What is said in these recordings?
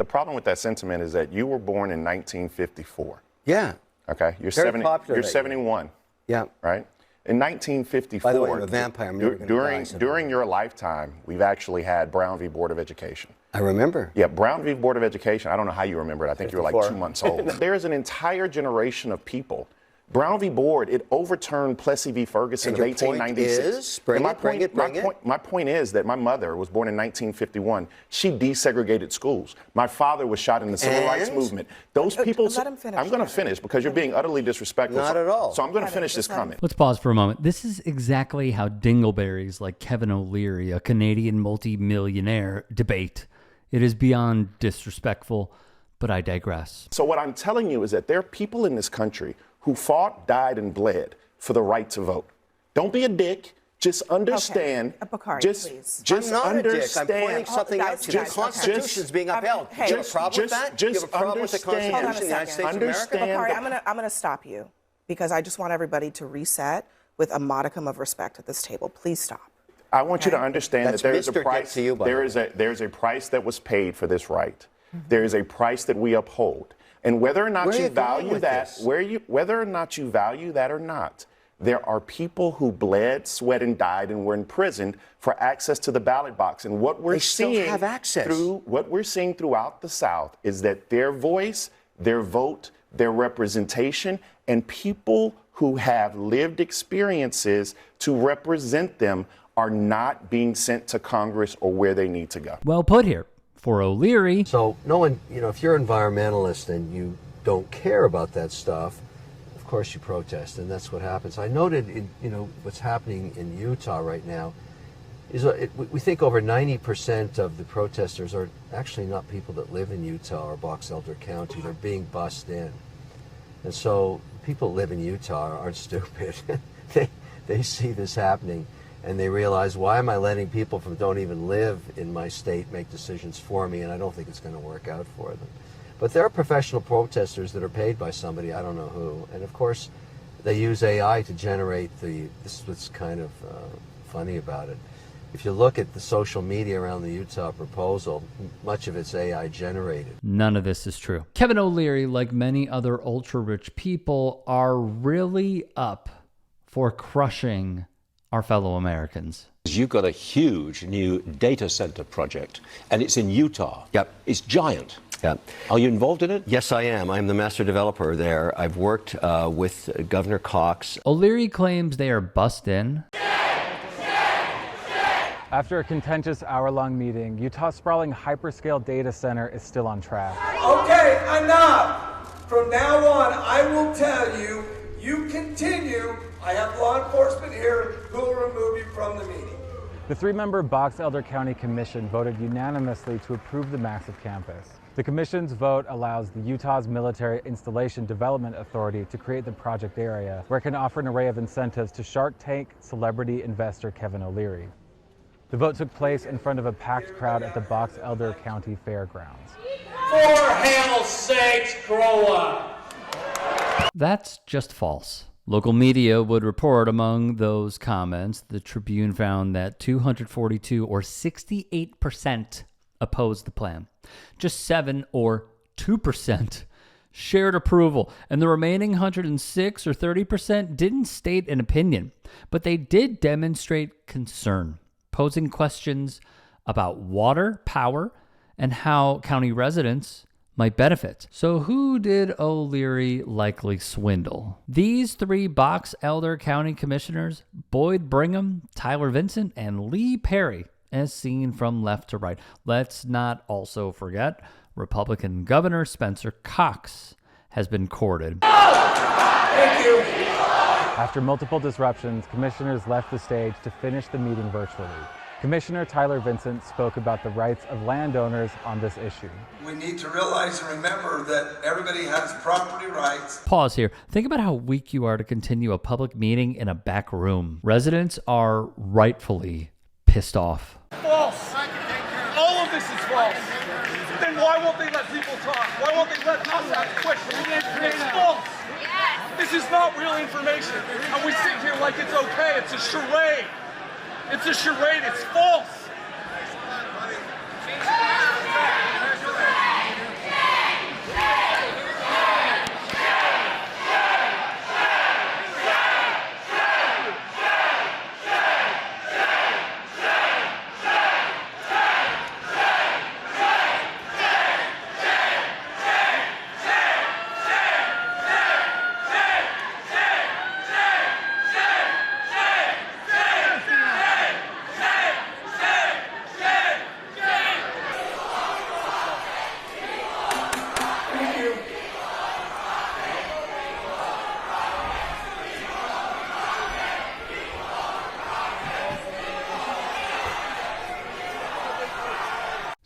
The problem with that sentiment is that you were born in 1954. Yeah. Okay? You're, Very popular you're 71. Yeah. Right? In 1954, by the way, I'm a vampire. I'm never gonna die, so during your lifetime, we've actually had Brown v. Board of Education. I remember. Yeah, Brown v. Board of Education. I don't know how you remember it. I think 54. You were like 2 months old. There is an entire generation of people. Brown v. Board, it overturned Plessy v. Ferguson of 1896. My point is that my mother was born in 1951. She desegregated schools. My father was shot in the Civil Rights Movement. Those people. Let him finish. I'm going to finish because you're being utterly disrespectful. Not at all. So I'm going to finish this comment. Let's pause for a moment. This is exactly how dingleberries like Kevin O'Leary, a Canadian multi-millionaire, debate. It is beyond disrespectful, but I digress. So what I'm telling you is that there are people in this country who fought, died, and bled for the right to vote. Don't be a dick. Just understand. Okay. Bakari, please. I'm not understand. a dick. I'm pointing something out to you. The Constitution is being upheld. Do you have a problem with that? Do you have a problem with the Constitution of the United States of America? Bakari, I'm going to stop you because I just want everybody to reset with a modicum of respect at this table. Please stop. I want you to understand that there is a price. To you, there's a price that was paid for this right. There is a price that we uphold. And whether or not you value that, whether or not you value that or not, there are people who bled, sweat, and died and were imprisoned for access to the ballot box. And what we're seeing throughout the South is that their voice, their vote, their representation, and people who have lived experiences to represent them are not being sent to Congress or where they need to go. Well put here. For O'Leary. So no one, if you're an environmentalist and you don't care about that stuff, of course you protest, and that's what happens. I noted, what's happening in Utah right now is we think over 90% of the protesters are actually not people that live in Utah or Box Elder County. They're being bussed in. And so people that live in Utah aren't stupid. They see this happening. And they realize, why am I letting people from don't even live in my state make decisions for me? And I don't think it's going to work out for them. But there are professional protesters that are paid by somebody, I don't know who. And of course, they use AI to generate this is what's kind of funny about it. If you look at the social media around the Utah proposal, much of it's AI generated. None of this is true. Kevin O'Leary, like many other ultra-rich people, are really up for crushing our fellow Americans. You've got a huge new data center project, and it's in Utah. Yep. It's giant. Yep. Are you involved in it? Yes, I am. I'm the master developer there. I've worked with Governor Cox. O'Leary claims they are bussed in. After a contentious hour-long meeting, Utah's sprawling hyperscale data center is still on track. Okay, enough! From now on, I will tell you, you continue. I have law enforcement here who will remove you from the meeting. The three-member Box Elder County Commission voted unanimously to approve the massive campus. The commission's vote allows the Utah's Military Installation Development Authority to create the project area, where it can offer an array of incentives to Shark Tank celebrity investor Kevin O'Leary. The vote took place in front of a packed crowd at the Box Elder County Fairgrounds. For hell's sakes, grow up! That's just false. Local media would report among those comments, the Tribune found that 242 or 68% opposed the plan. Just 7 or 2% shared approval, and the remaining 106 or 30% didn't state an opinion, but they did demonstrate concern, posing questions about water, power, and how county residents might benefit. So who did O'Leary likely swindle? These three Box Elder County commissioners, Boyd Brigham, Tyler Vincent, and Lee Perry, as seen from left to right. Let's not also forget Republican Governor Spencer Cox has been courted. Thank you. After multiple disruptions, commissioners left the stage to finish the meeting virtually. Commissioner Tyler Vincent spoke about the rights of landowners on this issue. We need to realize and remember that everybody has property rights. Pause here. Think about how weak you are to continue a public meeting in a back room. Residents are rightfully pissed off. False. All of this is false. Then why won't they let people talk? Why won't they let us ask questions? It's false. This is not real information. And we sit here like it's okay. It's a charade. It's a charade. It's false.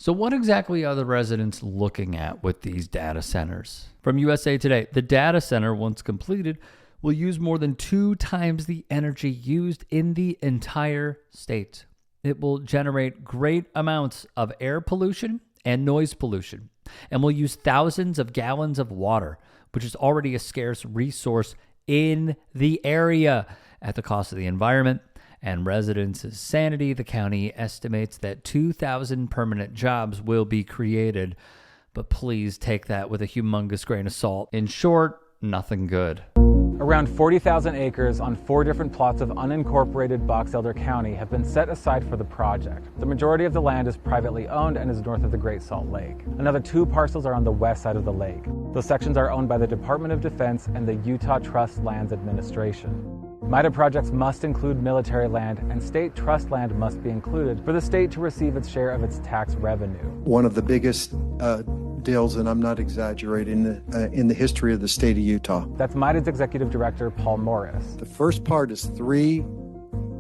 So what exactly are the residents looking at with these data centers? From USA Today, the data center, once completed, will use more than 2 times the energy used in the entire state. It will generate great amounts of air pollution and noise pollution, and will use thousands of gallons of water, which is already a scarce resource in the area. At the cost of the environment and residents' sanity, the county estimates that 2,000 permanent jobs will be created. But please take that with a humongous grain of salt. In short, nothing good. Around 40,000 acres on 4 different plots of unincorporated Box Elder County have been set aside for the project. The majority of the land is privately owned and is north of the Great Salt Lake. Another 2 parcels are on the west side of the lake. Those sections are owned by the Department of Defense and the Utah Trust Lands Administration. MIDA projects must include military land, and state trust land must be included for the state to receive its share of its tax revenue. One of the biggest deals, and I'm not exaggerating, in the history of the state of Utah. That's MIDA's Executive Director, Paul Morris. The first part is 3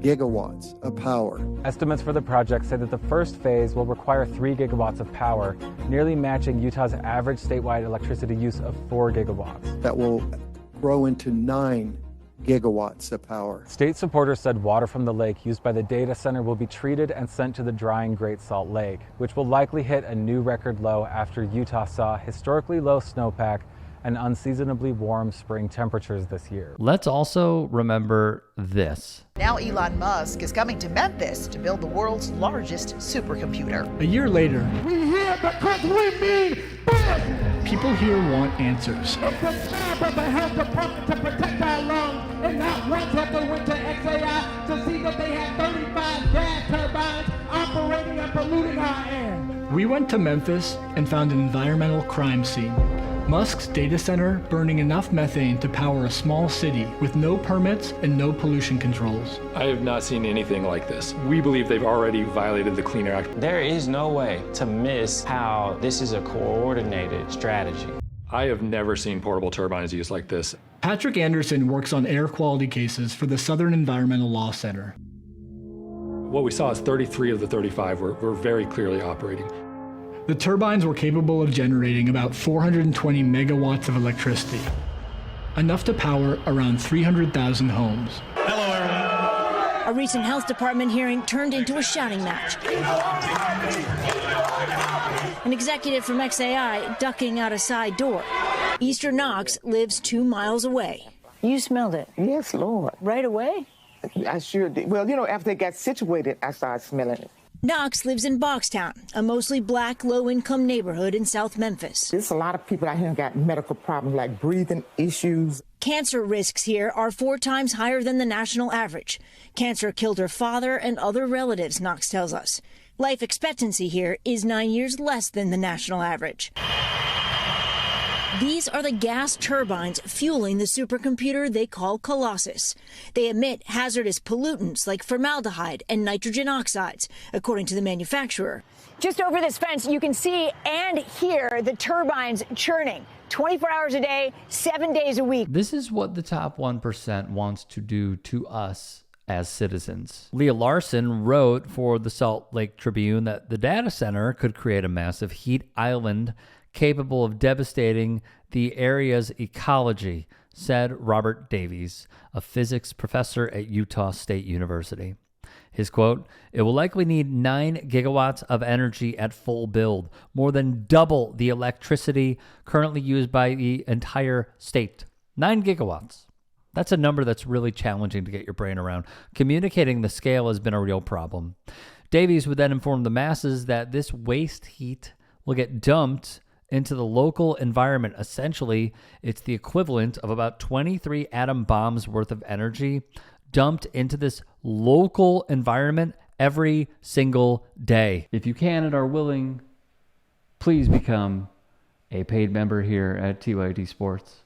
gigawatts of power. Estimates for the project say that the first phase will require 3 gigawatts of power, nearly matching Utah's average statewide electricity use of 4 gigawatts. That will grow into 9 gigawatts of power. State supporters said water from the lake used by the data center will be treated and sent to the drying Great Salt Lake, which will likely hit a new record low after Utah saw historically low snowpack and unseasonably warm spring temperatures this year. Let's also remember this. Now Elon Musk is coming to Memphis to build the world's largest supercomputer. A year later, we here because we mean business. People here want answers. It's the job of the health department to protect our lungs, and not once have they went to XAI to see that they had 35 gas turbines operating and polluting our air. We went to Memphis and found an environmental crime scene. Musk's data center burning enough methane to power a small city with no permits and no pollution controls. I have not seen anything like this. We believe they've already violated the Clean Air Act. There is no way to miss how this is a coordinated strategy. I have never seen portable turbines used like this. Patrick Anderson works on air quality cases for the Southern Environmental Law Center. What we saw is 33 of the 35 were very clearly operating. The turbines were capable of generating about 420 megawatts of electricity, enough to power around 300,000 homes. Hello, everyone. A recent health department hearing turned into a shouting match. An executive from XAI ducking out a side door. Easter Knox lives 2 miles away. You smelled it? Yes, Lord. Right away? I sure did. Well, after they got situated, I started smelling it. Knox lives in Boxtown, a mostly black, low-income neighborhood in South Memphis. There's a lot of people out here who got medical problems like breathing issues. Cancer risks here are 4 times higher than the national average. Cancer killed her father and other relatives, Knox tells us. Life expectancy here is 9 years less than the national average. These are the gas turbines fueling the supercomputer they call Colossus. They emit hazardous pollutants like formaldehyde and nitrogen oxides, according to the manufacturer. Just over this fence, you can see and hear the turbines churning 24 hours a day, 7 days a week. This is what the top 1% wants to do to us as citizens. Leah Larson wrote for the Salt Lake Tribune that the data center could create a massive heat island capable of devastating the area's ecology, said Robert Davies, a physics professor at Utah State University. His quote, "It will likely need 9 gigawatts of energy at full build, more than double the electricity currently used by the entire state." 9 gigawatts. That's a number that's really challenging to get your brain around. Communicating the scale has been a real problem. Davies would then inform the masses that this waste heat will get dumped into the local environment. Essentially, it's the equivalent of about 23 atom bombs worth of energy dumped into this local environment every single day. If you can and are willing, please become a paid member here at TYT Sports.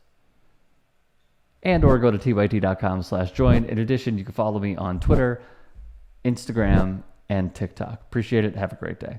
And or go to tyt.com/join. In addition, you can follow me on Twitter, Instagram, and TikTok. Appreciate it. Have a great day.